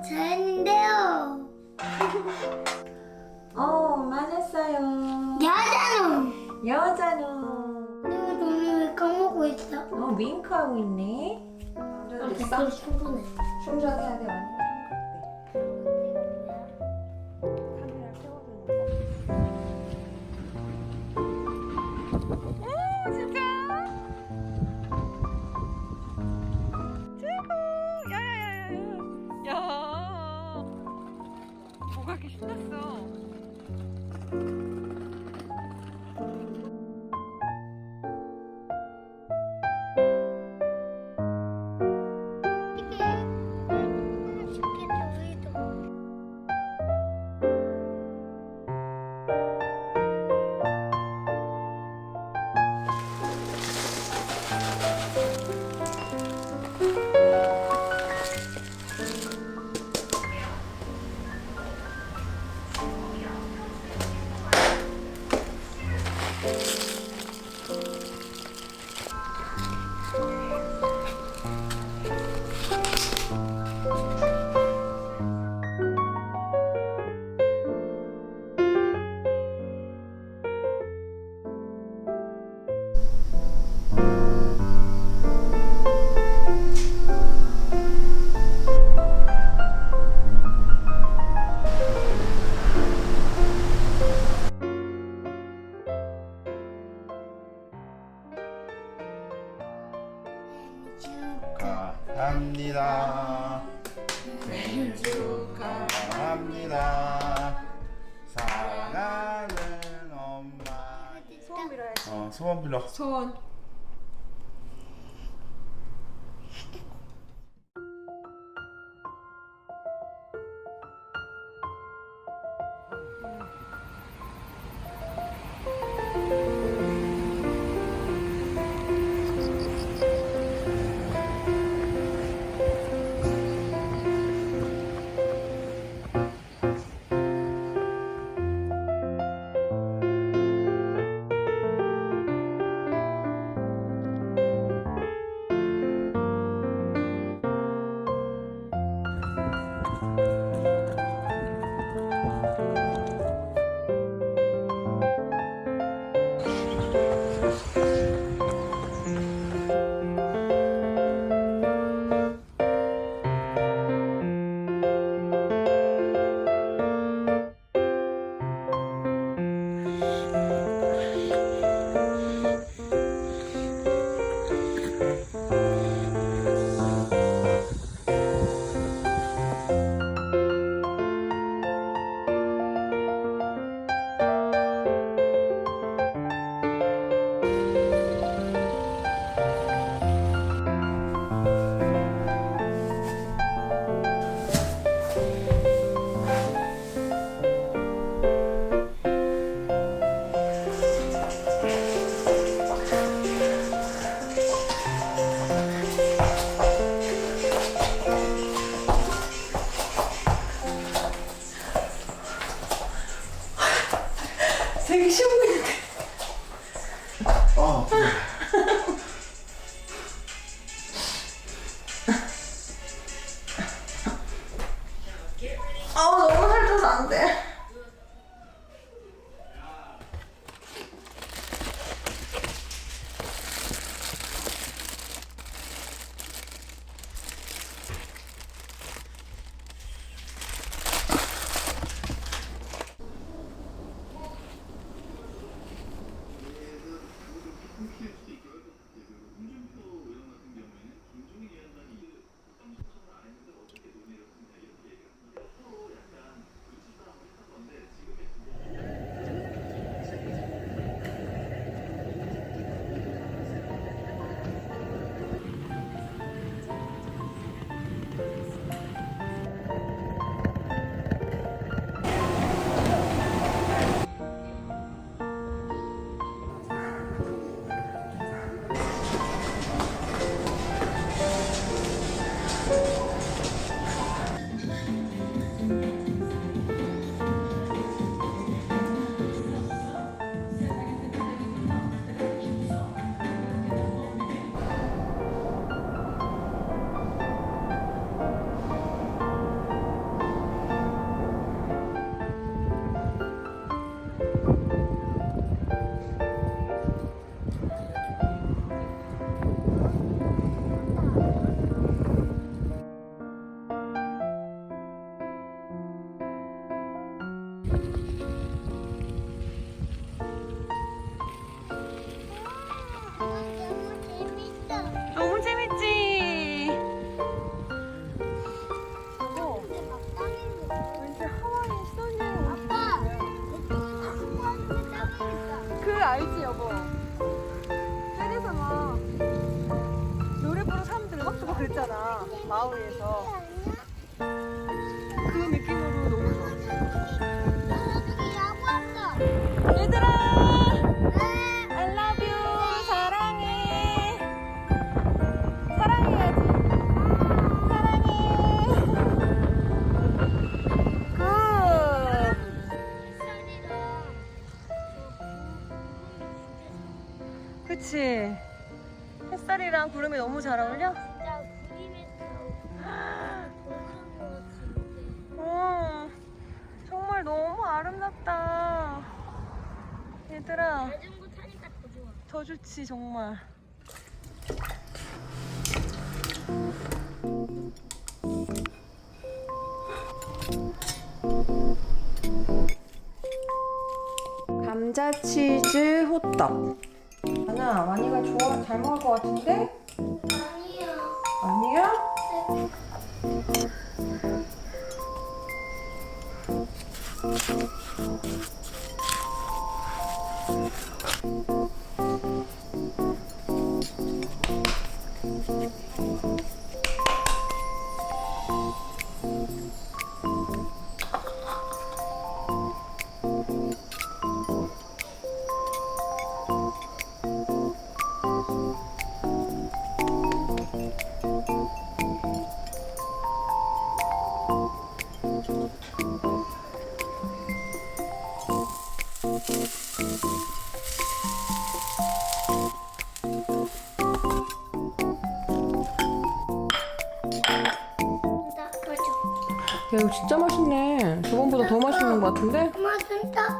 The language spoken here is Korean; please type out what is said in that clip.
잘했는데요. 맞았어요. 여자는 여자는. 내가 너는 왜 까먹고 있어? 윙크하고 있네. 됐어? 충분해. 충전해야 돼. 완전 카메라 켜두는 거. 오, 진짜? 최고! 야야야야야. 야. 뭐가 이렇게 신났어? 축하합니다. 생일 축하합니다. 사랑하는 엄마. 소원 빌어야지. 소원 빌어. 소원. 되게 쉬워 보이는데. 너무 살쪄서 안 돼. 알지 여보? 헬에서 막 노래 부르는 사람들 음악 듣고 그랬잖아 마우이에서. 그 느낌으로 너무 좋아. 얘들아 I love you 사랑해 사랑해야지 사랑해 굿 그치 햇살이랑 구름이 너무 잘 어울려? 정말 너무 아름답다 얘들아 자전거 타니까 더 좋아. 더 좋지 정말. 감자치즈 호떡. 아나 많이가 좋아 잘 먹을 것 같은데? 아니야. 아니야? 닦아줘. 야 이거 진짜 맛있네. 저번보다 더 맛있는 것 같은데? 맛은 닦아.